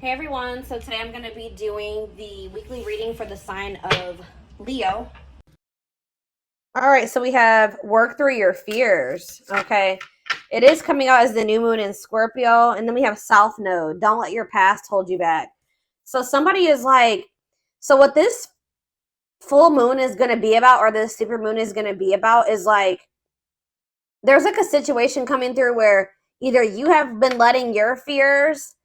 Hey everyone, so today I'm going to be doing the weekly reading for the sign of Leo. All right, so we have work through your fears, okay? It is coming out as the new moon in Scorpio, and then we have South Node. Don't let your past hold you back. So somebody is like, so what this full moon is going to be about, or this super moon is going to be about, is like, there's like a situation coming through where either you have been letting your fears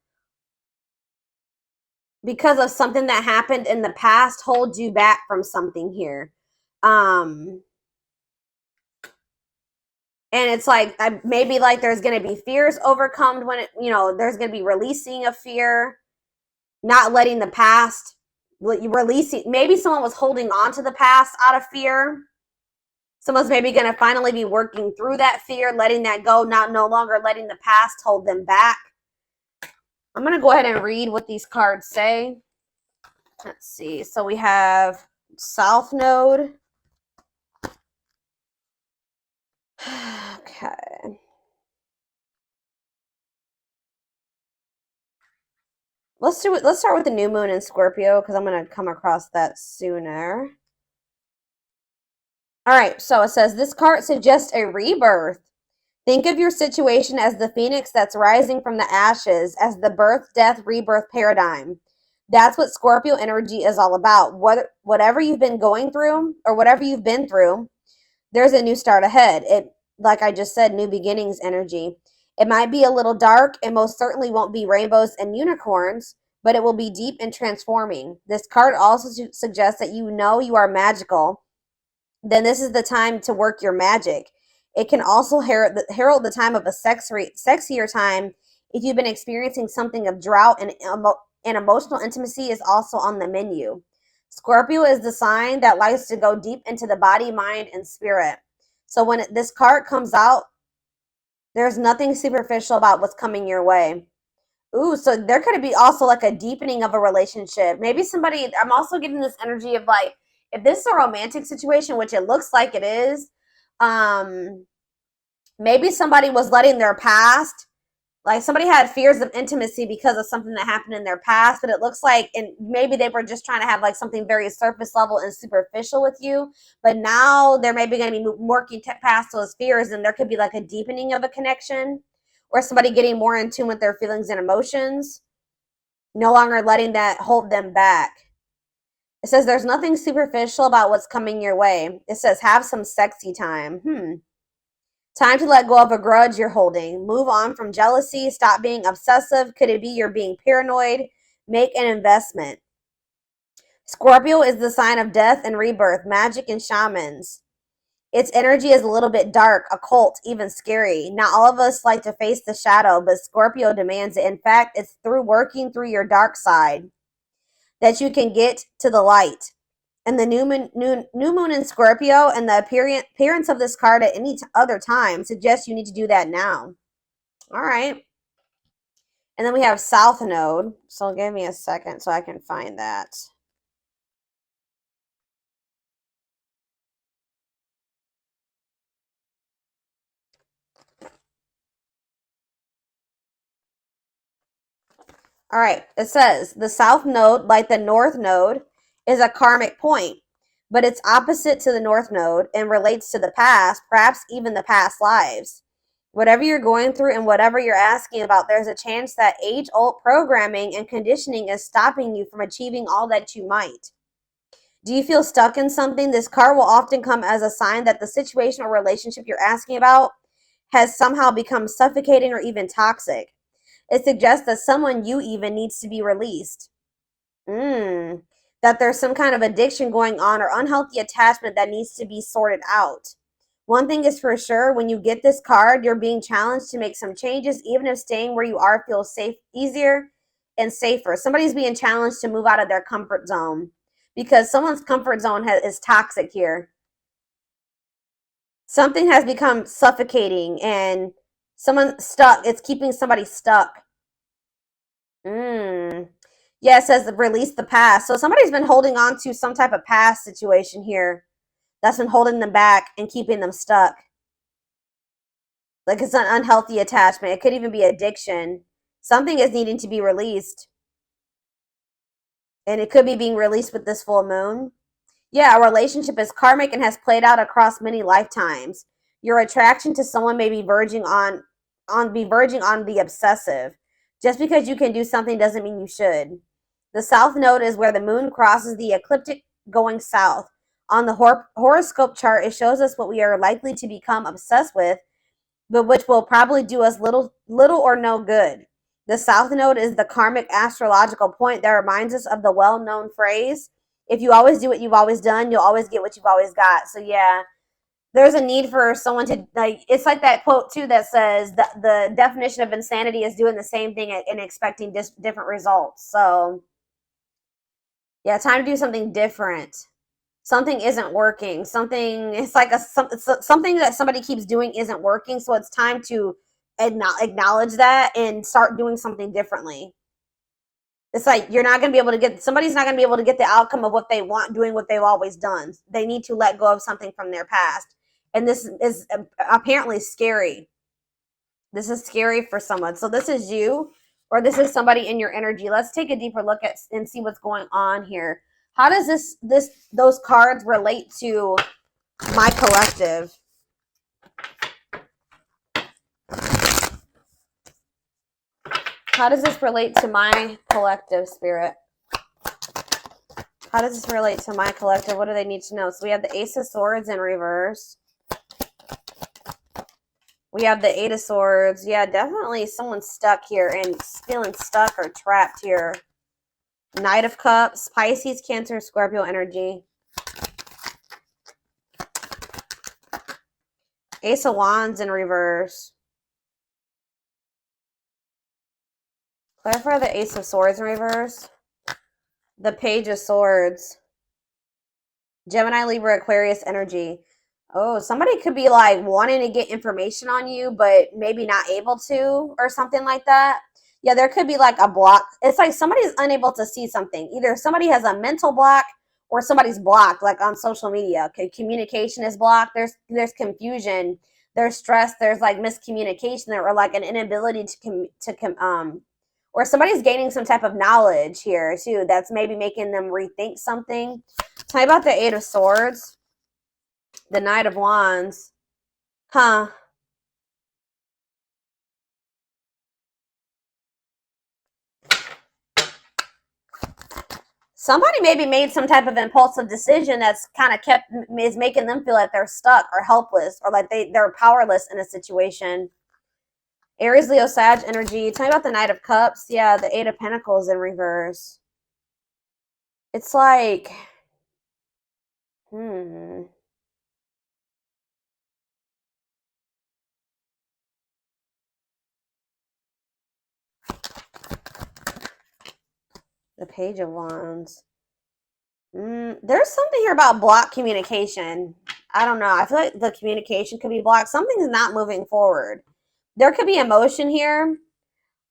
because of something that happened in the past hold you back from something here. And it's like maybe like there's going to be fears overcome when it, there's going to be releasing of fear, not letting the past releasing. Maybe someone was holding on to the past out of fear. Someone's maybe going to finally be working through that fear, letting that go, no longer letting the past hold them back. I'm going to go ahead and read what these cards say. Let's see. So we have South Node. Okay. Let's start with the new moon in Scorpio because I'm going to come across that sooner. All right, so it says this card suggests a rebirth. Think of your situation as the phoenix that's rising from the ashes, as the birth, death, rebirth paradigm. That's what Scorpio energy is all about. Whatever you've been going through or whatever you've been through, there's a new start ahead. It, like I just said, new beginnings energy. It might be a little dark and most certainly won't be rainbows and unicorns, but it will be deep and transforming. This card also suggests that you know you are magical. Then this is the time to work your magic. It can also herald the time of a sexier time if you've been experiencing something of drought, and emotional intimacy is also on the menu. Scorpio is the sign that likes to go deep into the body, mind, and spirit. So when this card comes out, there's nothing superficial about what's coming your way. Ooh, so there could be also like a deepening of a relationship. Maybe somebody, I'm also getting this energy of like, if this is a romantic situation, which it looks like it is, maybe somebody was letting their past, like somebody had fears of intimacy because of something that happened in their past, but it looks like, and maybe they were just trying to have like something very surface level and superficial with you, but now they're maybe going to be working past those fears, and there could be like a deepening of a connection, or somebody getting more in tune with their feelings and emotions, no longer letting that hold them back. It says there's nothing superficial about what's coming your way. It says have some sexy time. Time to let go of a grudge you're holding. Move on from jealousy. Stop being obsessive. Could it be you're being paranoid? Make an investment. Scorpio is the sign of death and rebirth, magic and shamans. Its energy is a little bit dark, occult, even scary. Not all of us like to face the shadow, but Scorpio demands it. In fact, it's through working through your dark side that you can get to the light. And the new moon in Scorpio and the appearance of this card at any other time suggests you need to do that now. All right. And then we have South Node. So give me a second so I can find that. All right. It says the South Node, like the North Node, is a karmic point, but it's opposite to the North Node and relates to the past, perhaps even the past lives. Whatever you're going through and whatever you're asking about, there's a chance that age-old programming and conditioning is stopping you from achieving all that you might. Do you feel stuck in something? This card will often come as a sign that the situation or relationship you're asking about has somehow become suffocating or even toxic. It suggests that someone you even needs to be released. That there's some kind of addiction going on or unhealthy attachment that needs to be sorted out. One thing is for sure, when you get this card, you're being challenged to make some changes, even if staying where you are feels safe, easier and safer. Somebody's being challenged to move out of their comfort zone because someone's comfort zone is toxic here. Something has become suffocating and someone stuck. It's keeping somebody stuck. Yeah, it says release the past. So somebody's been holding on to some type of past situation here that's been holding them back and keeping them stuck. Like it's an unhealthy attachment. It could even be addiction. Something is needing to be released. And it could be being released with this full moon. Yeah, a relationship is karmic and has played out across many lifetimes. Your attraction to someone may be verging on the obsessive. Just because you can do something doesn't mean you should. The south node is where the moon crosses the ecliptic going south. On the horoscope chart, it shows us what we are likely to become obsessed with, but which will probably do us little or no good. The south node is the karmic astrological point that reminds us of the well-known phrase, if you always do what you've always done, you'll always get what you've always got. So yeah, there's a need for someone to, like, it's like that quote too that says that the definition of insanity is doing the same thing and expecting different results. So yeah, time to do something different. Something isn't working. Something, it's like something that somebody keeps doing isn't working. So it's time to acknowledge that and start doing something differently. It's like somebody's not going to be able to get the outcome of what they want doing what they've always done. They need to let go of something from their past. And this is apparently scary. This is scary for someone. So this is you, or this is somebody in your energy. Let's take a deeper look at and see what's going on here. How does those cards relate to my collective? How does this relate to my collective, Spirit? How does this relate to my collective? What do they need to know? So we have the Ace of Swords in reverse. We have the Eight of Swords. Yeah, definitely someone's stuck here and feeling stuck or trapped here. Knight of Cups, Pisces, Cancer, Scorpio energy. Ace of Wands in reverse. Clarify the Ace of Swords in reverse. The Page of Swords. Gemini, Libra, Aquarius energy. Oh, somebody could be like wanting to get information on you, but maybe not able to, or something like that. Yeah, there could be like a block. It's like somebody's unable to see something. Either somebody has a mental block or somebody's blocked, like on social media. Okay, communication is blocked. There's confusion. There's stress. There's like miscommunication, or like an inability or somebody's gaining some type of knowledge here too. That's maybe making them rethink something. Tell me about the Eight of Swords. The Knight of Wands. Huh. Somebody maybe made some type of impulsive decision that's kind of is making them feel like they're stuck or helpless, or like they're powerless in a situation. Aries, Leo, Sag energy. Tell me about the Knight of Cups. Yeah, the Eight of Pentacles in reverse. It's like, The Page of Wands. There's something here about blocked communication. I don't know. I feel like the communication could be blocked. Something's not moving forward. There could be emotion here.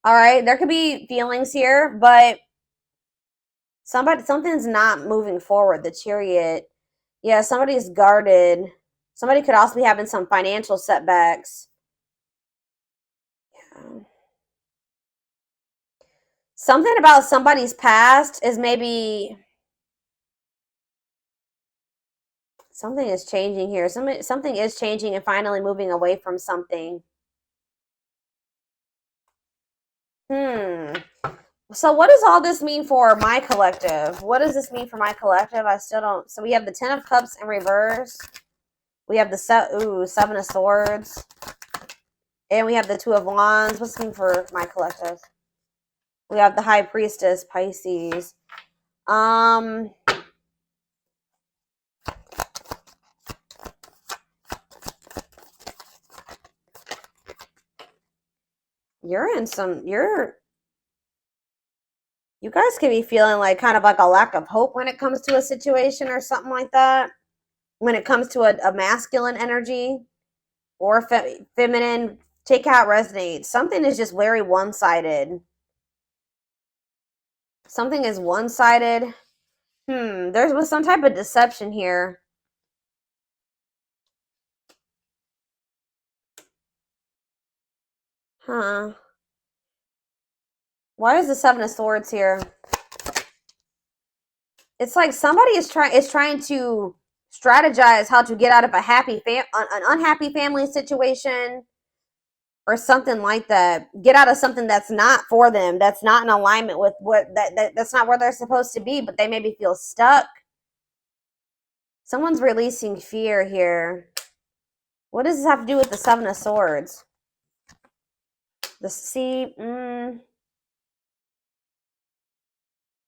All right. There could be feelings here, but something's not moving forward. The Chariot. Yeah, somebody's guarded. Somebody could also be having some financial setbacks. Yeah. Something about somebody's past is maybe something is changing here. Something is changing and finally moving away from something. So what does all this mean for my collective? What does this mean for my collective? I still don't. So we have the Ten of Cups in reverse. We have the Seven of Swords. And we have the Two of Wands. What's this mean for my collective? We have the High Priestess, Pisces. You guys could be feeling like kind of like a lack of hope when it comes to a situation or something like that. When it comes to a masculine energy or feminine, take how it resonates. Something is just very one-sided. Something is one-sided. There was some type of deception here. Huh. Why is the Seven of Swords here? It's like somebody is trying to strategize how to get out of a an unhappy family situation or something like that. Get out of something that's not for them, that's not in alignment with that's not where they're supposed to be, but they maybe feel stuck. Someone's releasing fear here. What does this have to do with the Seven of Swords? The sea.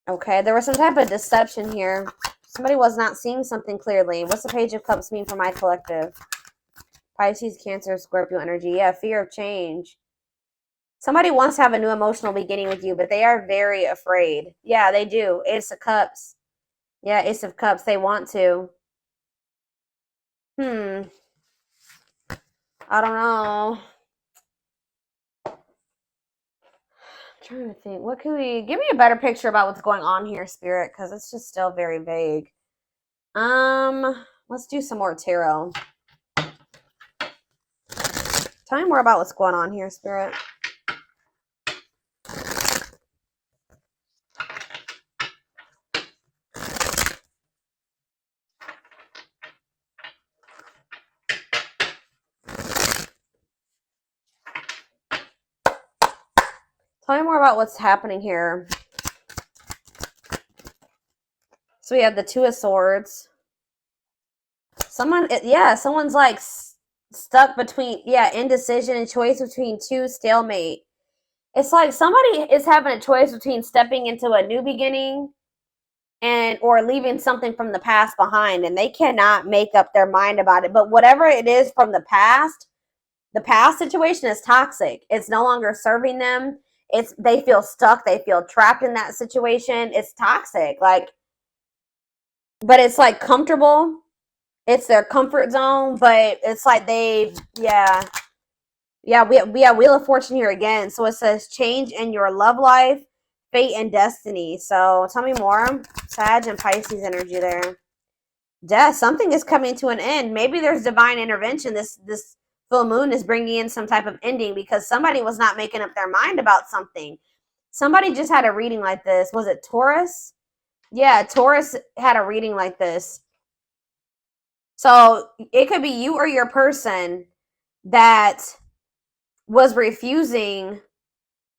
Okay, there was some type of deception here. Somebody was not seeing something clearly. What's the Page of Cups mean for my collective? Pisces, Cancer, Scorpio energy. Yeah, fear of change. Somebody wants to have a new emotional beginning with you, but they are very afraid. Yeah, they do. Ace of Cups. Yeah, Ace of Cups. They want to. I don't know. I'm trying to think. What can we... Give me a better picture about what's going on here, Spirit, because it's just still very vague. Let's do some more tarot. Tell me more about what's going on here, Spirit. Tell me more about what's happening here. So we have the Two of Swords. Someone's like stuck between, indecision and choice between two, stalemate. It's like somebody is having a choice between stepping into a new beginning or leaving something from the past behind, and they cannot make up their mind about it. But whatever it is from the past situation is toxic. It's no longer serving them. They feel stuck. They feel trapped in that situation. It's toxic. But it's like comfortable. It's their comfort zone, but it's like we have Wheel of Fortune here again. So it says change in your love life, fate, and destiny. So tell me more. Sag and Pisces energy there. Death. Something is coming to an end. Maybe there's divine intervention. This full moon is bringing in some type of ending because somebody was not making up their mind about something. Somebody just had a reading like this. Was it Taurus? Yeah, Taurus had a reading like this. So it could be you or your person that was refusing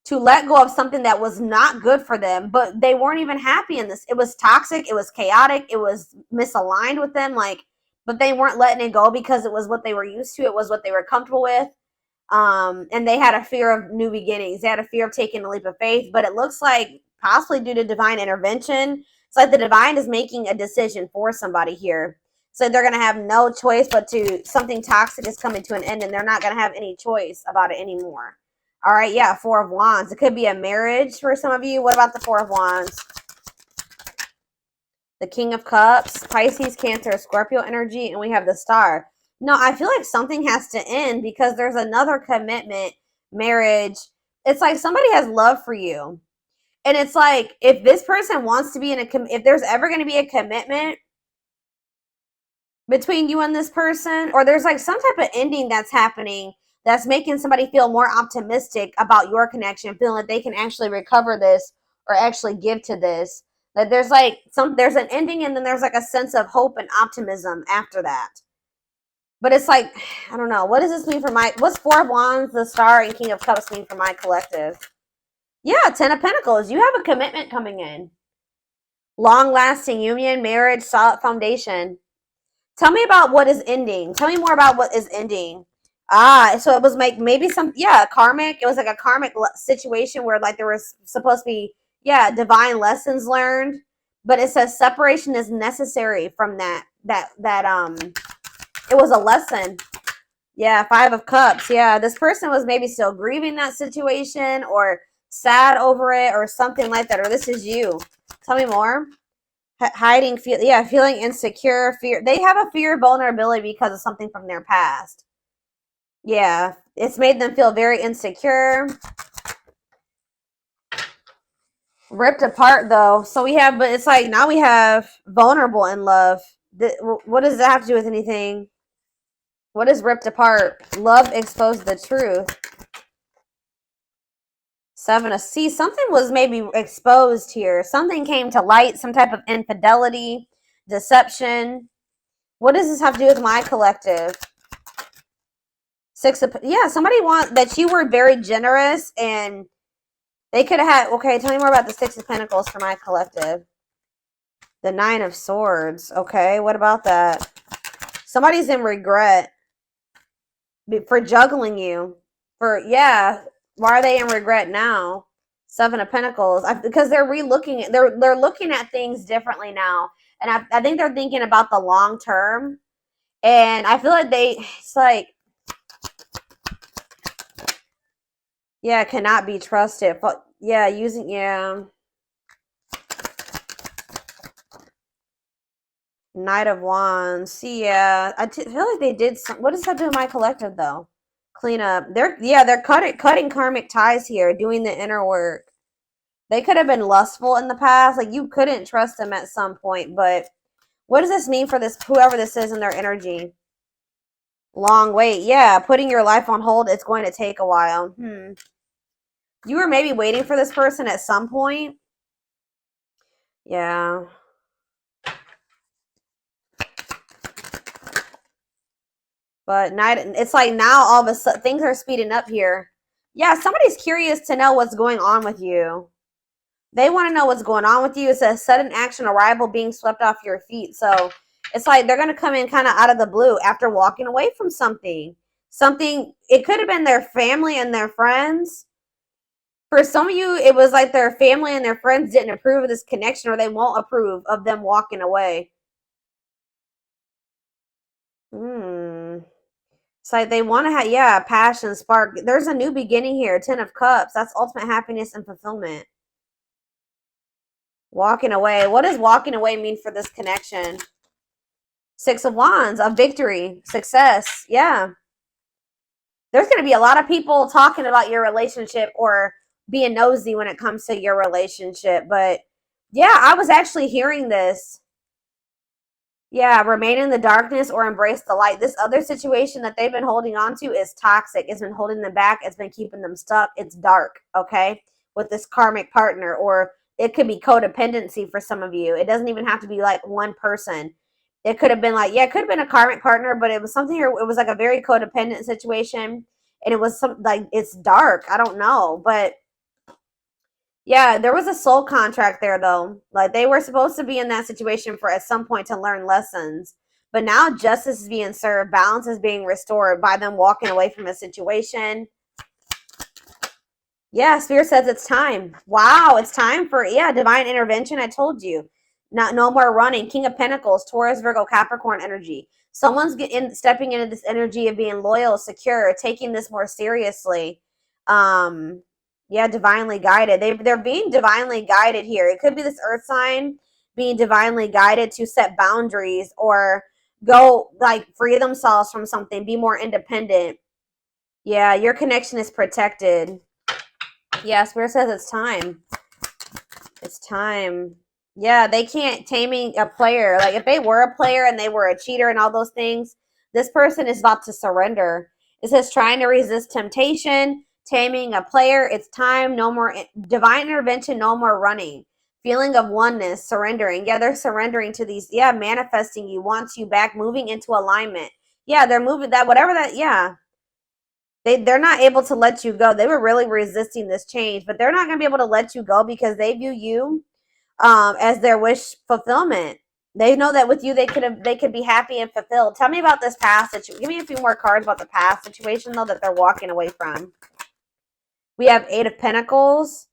to let go of something that was not good for them, but they weren't even happy in this. It was toxic. It was chaotic. It was misaligned with them. But they weren't letting it go because it was what they were used to. It was what they were comfortable with. And they had a fear of new beginnings. They had a fear of taking a leap of faith, but it looks like possibly due to divine intervention. It's like the divine is making a decision for somebody here. So they're going to have no choice but something toxic is coming to an end, and they're not going to have any choice about it anymore. All right, yeah, Four of Wands. It could be a marriage for some of you. What about the Four of Wands? The King of Cups, Pisces, Cancer, Scorpio energy, and we have the Star. No, I feel like something has to end because there's another commitment, marriage. It's like somebody has love for you. And it's like if this person wants to be if there's ever going to be a commitment between you and this person, or there's like some type of ending that's happening that's making somebody feel more optimistic about your connection, feeling like they can actually recover this or actually give to this. That there's an ending, and then there's like a sense of hope and optimism after that. But it's like, I don't know. What does this mean for what's Four of Wands, the Star, and King of Cups mean for my collective? Yeah, Ten of Pentacles. You have a commitment coming in. Long-lasting union, marriage, solid foundation. Tell me about what is ending. Tell me more about what is ending. So it was like maybe karmic. It was like a karmic situation where like there was supposed to be, divine lessons learned. But it says separation is necessary from that it was a lesson. Yeah, Five of Cups. Yeah, this person was maybe still grieving that situation or sad over it or something like that. Or this is you. Tell me more. Hiding, feeling insecure, fear. They have a fear of vulnerability because of something from their past. Yeah, it's made them feel very insecure. Ripped apart, though. So but it's like now we have vulnerable in love. What does that have to do with anything? What is ripped apart? Love exposed the truth. See, something was maybe exposed here. Something came to light, some type of infidelity, deception. What does this have to do with my collective? Yeah, somebody want that you were very generous and they could have had, okay, tell me more about the Six of Pentacles for my collective. The Nine of Swords. Okay, what about that? Somebody's in regret for juggling you. Yeah, why are they in regret now? Seven of Pentacles. Because they're relooking, they're looking at things differently now. And I think they're thinking about the long term. And I feel like it's like, yeah, cannot be trusted. But yeah, yeah. Knight of Wands. See, yeah, feel like they did some. What does that do with my collective though? Clean up. They're cutting karmic ties here, doing the inner work. They could have been lustful in the past. Like you couldn't trust them at some point. But what does this mean for this whoever this is in their energy? Long wait. Yeah, putting your life on hold. It's going to take a while. You were maybe waiting for this person at some point. Yeah. But it's like now all of a sudden things are speeding up here. Yeah, somebody's curious to know what's going on with you. They want to know what's going on with you. It's a sudden action arrival being swept off your feet. So it's like they're going to come in kind of out of the blue after walking away from something. It could have been their family and their friends. For some of you, it was like their family and their friends didn't approve of this connection or they won't approve of them walking away. It's like they want to have, yeah, passion, spark. There's a new beginning here. 10 of Cups. That's ultimate happiness and fulfillment. Walking away. What does walking away mean for this connection? Six of Wands. A victory. Success. Yeah. There's going to be a lot of people talking about your relationship or being nosy when it comes to your relationship. But yeah, I was actually hearing this. Yeah, remain in the darkness or embrace the light. This other situation that they've been holding on to is toxic. It's been holding them back. It's been keeping them stuck. It's dark, okay, with this karmic partner. Or it could be codependency for some of you. It doesn't even have to be like one person. It could have been like, yeah, it could have been a karmic partner, but it was something here. It was like a very codependent situation. And it was like, it's dark. I don't know. But yeah, there was a soul contract there though. Like they were supposed to be in that situation for at some point to learn lessons. But now justice is being served, balance is being restored by them walking away from a situation. Yeah, Spirit says it's time. Wow, it's time for divine intervention. I told you. No more running. King of Pentacles, Taurus, Virgo, Capricorn energy. Someone's stepping into this energy of being loyal, secure, taking this more seriously. Yeah, divinely guided. They're being divinely guided here. It could be this earth sign being divinely guided to set boundaries or go like free themselves from something, be more independent. Yeah, your connection is protected. Yeah, Spirit says it's time. It's time. Yeah, they can't taming a player. Like if they were a player and they were a cheater and all those things, this person is about to surrender. It says trying to resist temptation, taming a player. It's time. No more divine intervention. No more running. Feeling of oneness, surrendering. Yeah, they're surrendering to these. Yeah, manifesting you, wants you back, moving into alignment. Yeah, they're moving that, whatever that, yeah. They're not able to let you go. They were really resisting this change, but they're not going to be able to let you go because they view you as their wish fulfillment. They know that with you they could be happy and fulfilled. Tell me about this past situation. Give me a few more cards about the past situation though that they're walking away from. We have 8 of Pentacles.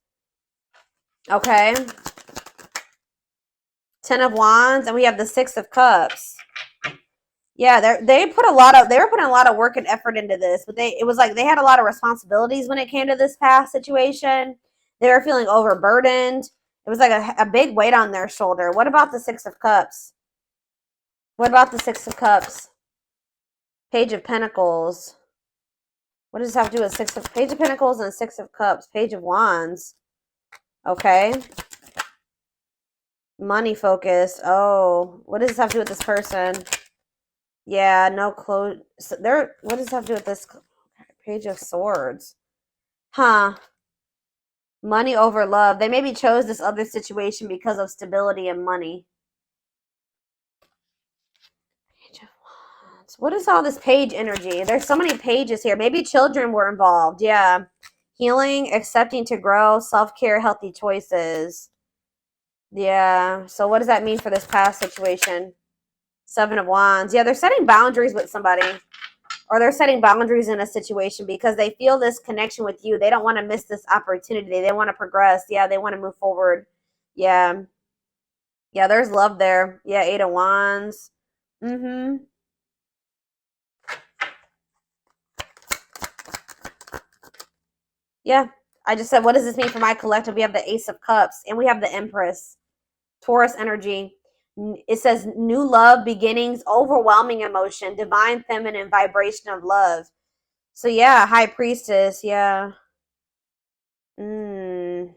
Okay. 10 of Wands, and we have the 6 of Cups. Yeah, they were putting a lot of work and effort into this, but it was like they had a lot of responsibilities when it came to this past situation. They were feeling overburdened. It was like a big weight on their shoulder. What about the 6 of Cups? What about the 6 of Cups? Page of Pentacles. What does this have to do with Page of Pentacles and 6 of Cups? Page of Wands. Okay. Money focus. Oh, what does this have to do with this person? Yeah, no clue. So what does this have to do with this? Page of Swords. Huh. Money over love. They maybe chose this other situation because of stability and money. Page of Wands. What is all this page energy? There's so many pages here. Maybe children were involved. Yeah. Healing, accepting to grow, self-care, healthy choices. Yeah. So what does that mean for this past situation? Seven of Wands. Yeah, they're setting boundaries with somebody. Or they're setting boundaries in a situation because they feel this connection with you. They don't want to miss this opportunity. They want to progress. Yeah, they want to move forward. Yeah. Yeah, there's love there. Yeah, Eight of Wands. Mm-hmm. Yeah. I just said, what does this mean for my collective? We have the Ace of Cups and we have the Empress. Taurus energy. It says new love, beginnings, overwhelming emotion, divine feminine vibration of love. So yeah, High Priestess. Yeah. They're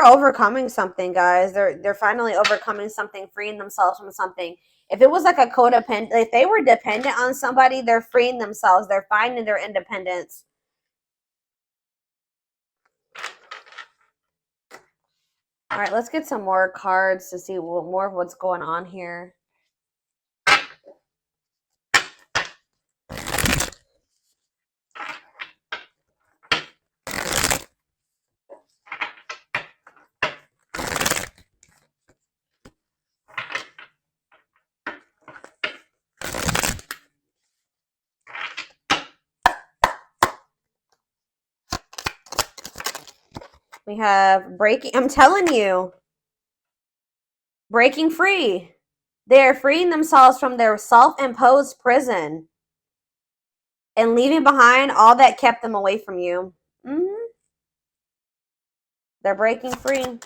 overcoming something, guys. They're finally overcoming something, freeing themselves from something. If it was like a codependent, if they were dependent on somebody, they're freeing themselves. They're finding their independence. All right, let's get some more cards to see more of what's going on here. We have breaking. I'm telling you, breaking free. They're freeing themselves from their self-imposed prison and leaving behind all that kept them away from you. They're breaking free.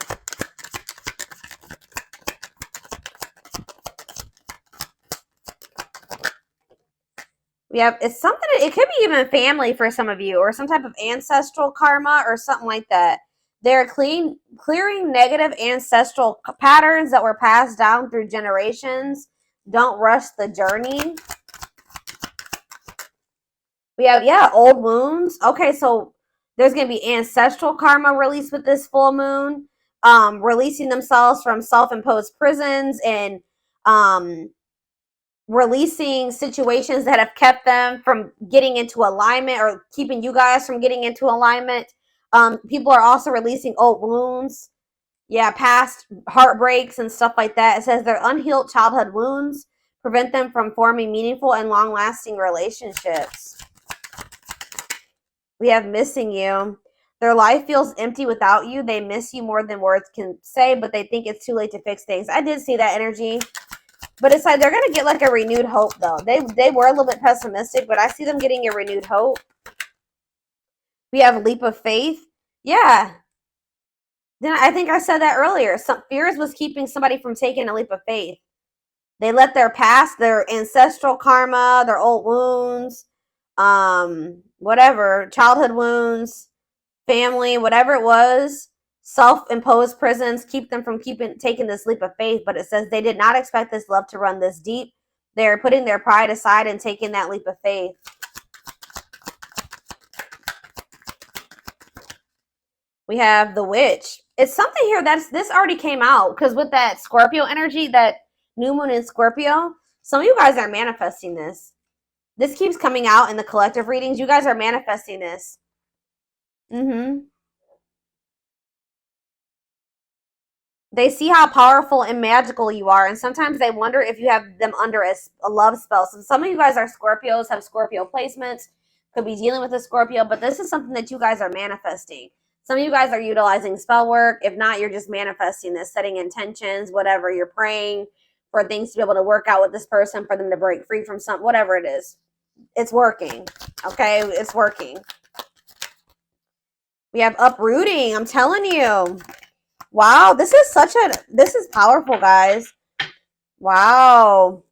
We have, it's something, it could be even family for some of you, or some type of ancestral karma or something like that. They're clearing negative ancestral patterns that were passed down through generations. Don't rush the journey. We have, yeah, old wounds. Okay, so there's going to be ancestral karma released with this full moon. Releasing themselves from self-imposed prisons and releasing situations that have kept them from getting into alignment or keeping you guys from getting into alignment. People are also releasing old wounds. Yeah, past heartbreaks and stuff like that. It says their unhealed childhood wounds prevent them from forming meaningful and long-lasting relationships. We have missing you. Their life feels empty without you. They miss you more than words can say, but they think it's too late to fix things. I did see that energy. But it's like they're going to get like a renewed hope, though. They were a little bit pessimistic, but I see them getting a renewed hope. We have a leap of faith. Yeah. Then I think I said that earlier. Some fears was keeping somebody from taking a leap of faith. They let their past, their ancestral karma, their old wounds, whatever, childhood wounds, family, whatever it was, self-imposed prisons keep them from taking this leap of faith. But it says they did not expect this love to run this deep. They're putting their pride aside and taking that leap of faith. We have the witch. It's something here this already came out because with that Scorpio energy, that new moon in Scorpio, some of you guys are manifesting this. This keeps coming out in the collective readings. You guys are manifesting this. They see how powerful and magical you are, and sometimes they wonder if you have them under a love spell. So some of you guys are Scorpios, have Scorpio placements, could be dealing with a Scorpio, but this is something that you guys are manifesting. Some of you guys are utilizing spell work. If not, you're just manifesting this, setting intentions, whatever. You're praying for things to be able to work out with this person, for them to break free from something, whatever it is. It's working, okay? It's working. We have uprooting, I'm telling you. Wow, this is powerful, guys. Wow.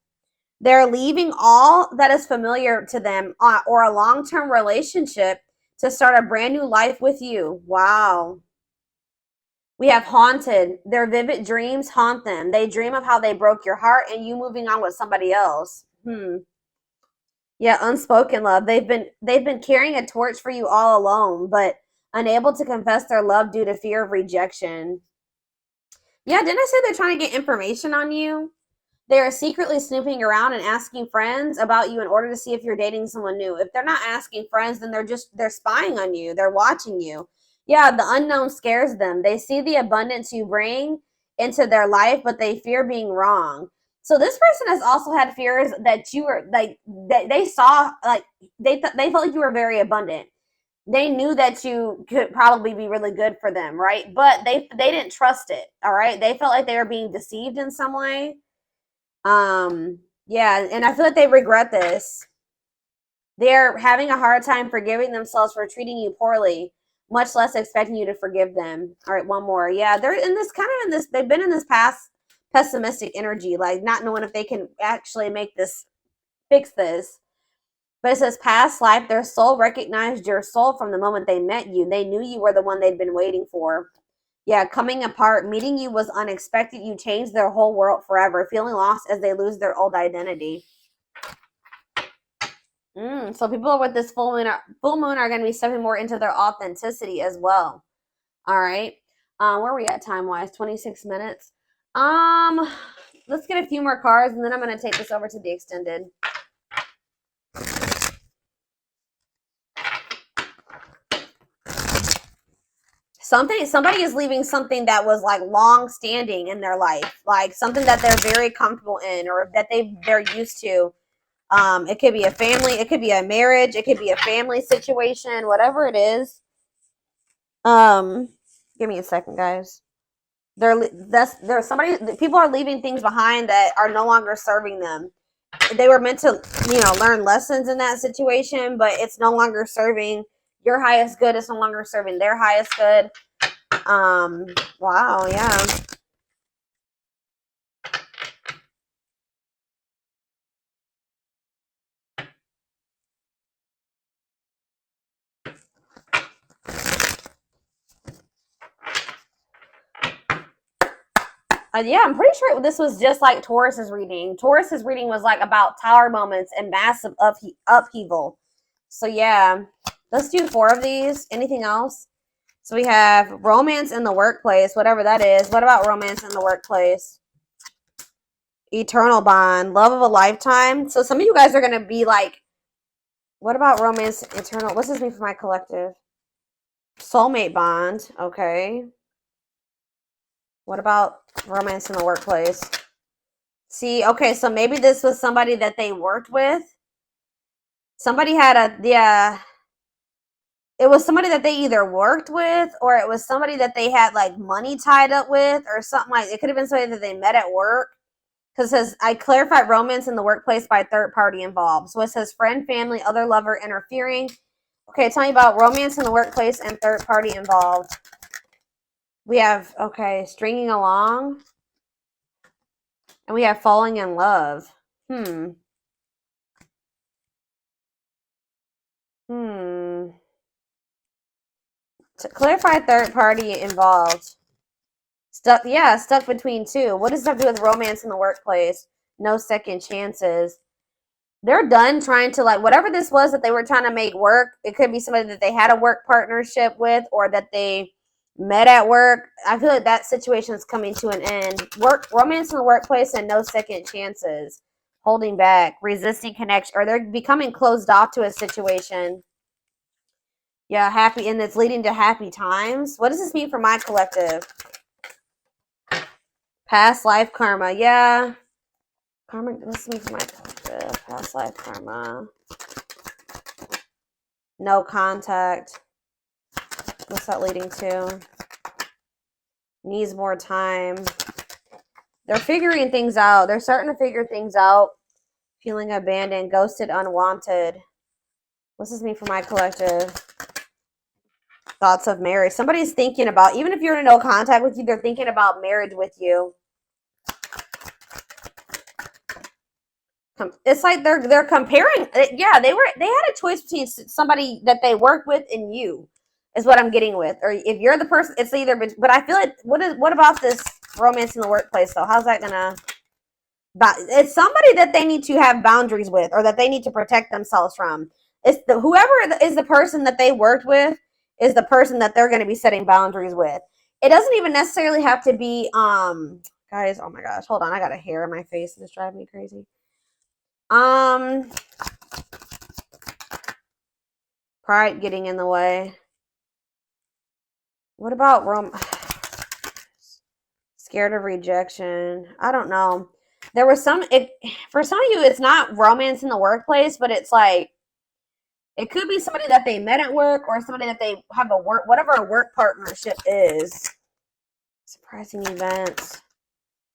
They're leaving all that is familiar to them or a long-term relationship to start a brand new life with you. Wow. We have haunted. Their vivid dreams haunt them. They dream of how they broke your heart and you moving on with somebody else. Yeah, unspoken love. They've been carrying a torch for you all alone, but unable to confess their love due to fear of rejection. Yeah, didn't I say they're trying to get information on you? They are secretly snooping around and asking friends about you in order to see if you're dating someone new. If they're not asking friends, then they're spying on you. They're watching you. Yeah, the unknown scares them. They see the abundance you bring into their life, but they fear being wrong. So this person has also had fears that you were like they saw like they felt like you were very abundant. They knew that you could probably be really good for them, right? But they didn't trust it. All right, they felt like they were being deceived in some way. Yeah, and I feel like they regret this. They're having a hard time forgiving themselves for treating you poorly, much less expecting you to forgive them. All right, one more. Yeah, they're in this kind of in this, they've been in this past pessimistic energy, like not knowing if they can actually make this, fix this. But it says past life, their soul recognized your soul from the moment they met you. They knew you were the one they'd been waiting for. Yeah, coming apart, meeting you was unexpected. You changed their whole world forever, feeling lost as they lose their old identity. So people with this full moon are going to be stepping more into their authenticity as well. All right. Where are we at time-wise? 26 minutes. Let's get a few more cards, and then I'm going to take this over to the extended. Somebody is leaving something that was like long standing in their life, like something that they're very comfortable in or that they're used to. It could be a family, it could be a marriage, it could be a family situation, whatever it is. Give me a second, guys. People are leaving things behind that are no longer serving them. They were meant to, learn lessons in that situation, but it's no longer serving your highest good. It's no longer serving their highest good. Wow, yeah. Yeah, I'm pretty sure this was just like Taurus's reading. Taurus's reading was like about tower moments and massive upheaval. So yeah, let's do 4 of these. Anything else? So we have romance in the workplace, whatever that is. What about romance in the workplace? Eternal bond, love of a lifetime. So some of you guys are going to be like, what about romance, eternal? What's this mean for my collective? Soulmate bond. Okay. What about romance in the workplace? See, okay, so maybe this was somebody that they worked with. Somebody had it was somebody that they either worked with or it was somebody that they had like money tied up with or something like it could have been somebody that they met at work. Because it says, I clarified romance in the workplace by third party involved. So it says friend, family, other lover interfering. Okay, tell me about romance in the workplace and third party involved. We have, okay, stringing along. And we have falling in love. To clarify third party involved. Stuck between two. What does that have to do with romance in the workplace? No second chances. They're done trying to, like, whatever this was that they were trying to make work. It could be somebody that they had a work partnership with or that they met at work. I feel like that situation is coming to an end. Romance in the workplace and no second chances. Holding back, resisting connection, or they're becoming closed off to a situation. Yeah, happy, and it's leading to happy times. What does this mean for my collective? Past life karma. Yeah. Karma, what's me for my collective? Past life karma. No contact. What's that leading to? Needs more time. They're figuring things out. They're starting to figure things out. Feeling abandoned, ghosted, unwanted. What's this mean for my collective? Thoughts of marriage. Somebody's thinking about, even if you're in no contact with you, they're thinking about marriage with you. It's like they're comparing. Yeah, they had a choice between somebody that they work with and you, is what I'm getting with. Or if you're the person, it's either. But I feel like what about this romance in the workplace though? How's that gonna? It's somebody that they need to have boundaries with, or that they need to protect themselves from. It's whoever is the person that they worked with is the person that they're going to be setting boundaries with. It doesn't even necessarily have to be, guys, oh my gosh, hold on. I got a hair in my face and it's driving me crazy. Pride getting in the way. What about scared of rejection? I don't know. There was for some of you, it's not romance in the workplace, but it's like, it could be somebody that they met at work or somebody that they have whatever a work partnership is. Surprising events.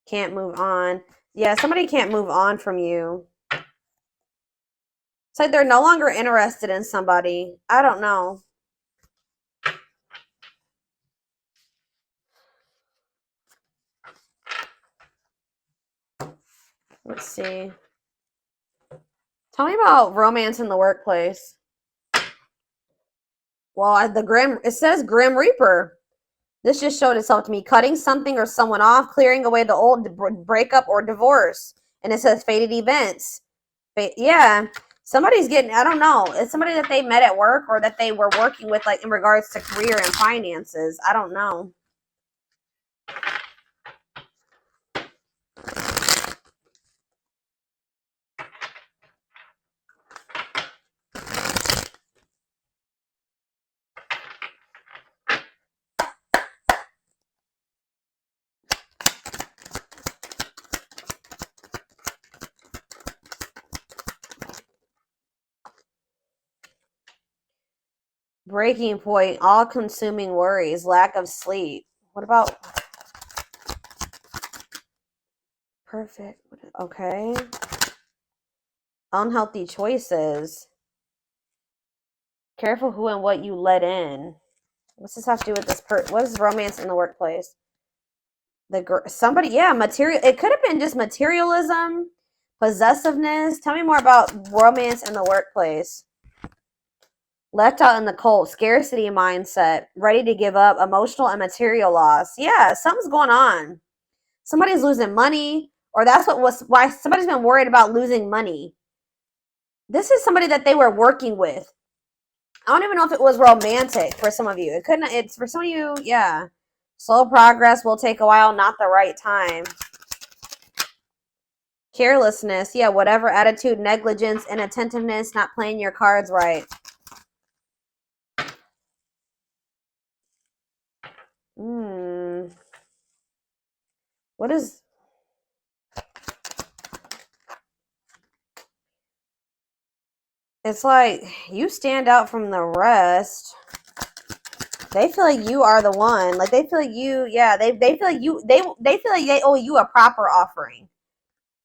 Can't move on. Yeah, somebody can't move on from you. It's like they're no longer interested in somebody. I don't know. Let's see. Tell me about romance in the workplace. Well, it says Grim Reaper. This just showed itself to me. Cutting something or someone off, clearing away the old, breakup or divorce. And it says fated events. Yeah. Somebody's getting, I don't know. It's somebody that they met at work or that they were working with, like in regards to career and finances. I don't know. Breaking point, all-consuming worries, lack of sleep. What about perfect? Okay. Unhealthy choices. Careful who and what you let in. What's this have to do with this what is romance in the workplace? Somebody, yeah, material. It could have been just materialism, possessiveness. Tell me more about romance in the workplace. Left out in the cold, scarcity mindset, ready to give up, emotional and material loss. Yeah, something's going on. Somebody's losing money, or that's why somebody's been worried about losing money. This is somebody that they were working with. I don't even know if it was romantic for some of you. It's for some of you, yeah. Slow progress will take a while, not the right time. Carelessness, yeah, whatever attitude, negligence, inattentiveness, not playing your cards right. What is... It's like you stand out from the rest. They feel like you are the one. Like they feel like you, yeah, they feel like you, they feel like they owe you a proper offering.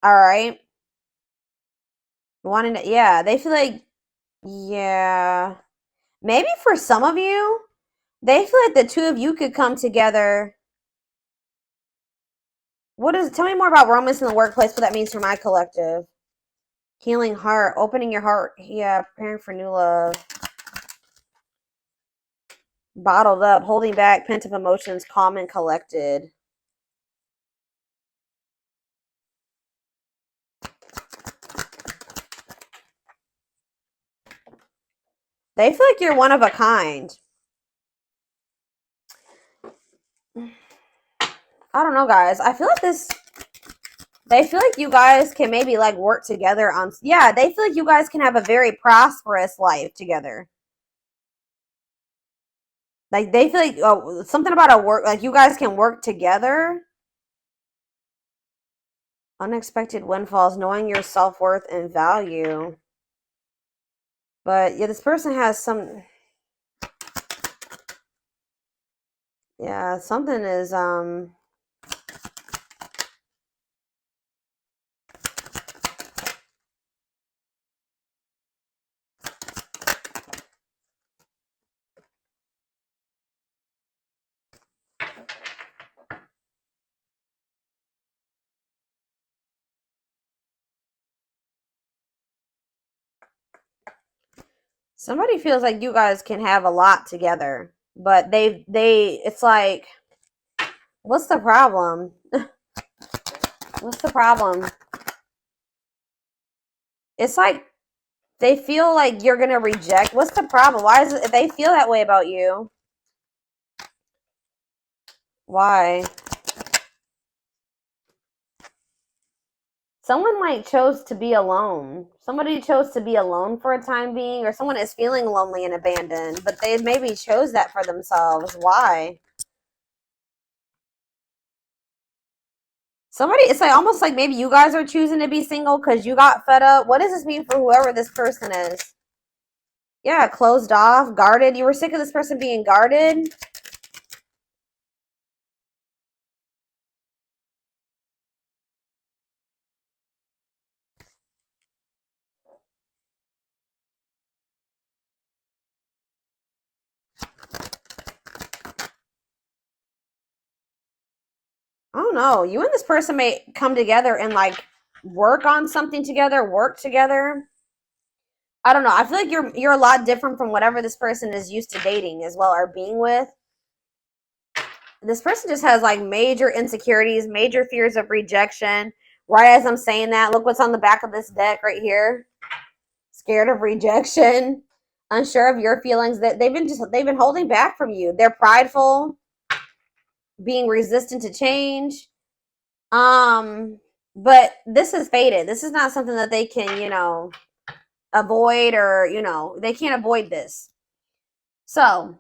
All right. Wanting to, yeah, they feel like, yeah. Maybe for some of you, they feel like the two of you could come together. Tell me more about romance in the workplace, what that means for my collective. Healing heart, opening your heart. Yeah, preparing for new love. Bottled up, holding back, pent-up emotions, calm and collected. They feel like you're one of a kind. I don't know, guys. I feel like they feel like you guys can maybe like work together on, yeah, they feel like you guys can have a very prosperous life together. Like they feel like something about like you guys can work together. Unexpected windfalls, knowing your self-worth and value. But yeah, this person has some, yeah, something is somebody feels like you guys can have a lot together, but it's like, what's the problem? What's the problem? It's like they feel like you're gonna reject. What's the problem? Why is it they feel that way about you? Why? Someone like chose to be alone. Somebody chose to be alone for a time being, or someone is feeling lonely and abandoned, but they maybe chose that for themselves. Why? Somebody, it's like almost like maybe you guys are choosing to be single because you got fed up. What does this mean for whoever this person is? Yeah, closed off, guarded. You were sick of this person being guarded. I don't know. You and this person may come together and like work on something together, work together. I don't know. I feel like you're a lot different from whatever this person is used to dating as well or being with. This person just has like major insecurities, major fears of rejection. Right as I'm saying that, look what's on the back of this deck right here. Scared of rejection, unsure of your feelings. That they've been holding back from you. They're prideful, being resistant to change. But this is faded. This is not something that they can, avoid, or they can't avoid this. So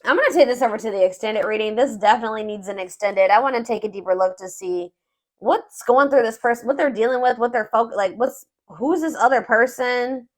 I'm going to take this over to the extended reading. This definitely needs an extended. I want to take a deeper look to see what's going through this person, what they're dealing with, what they're who's this other person.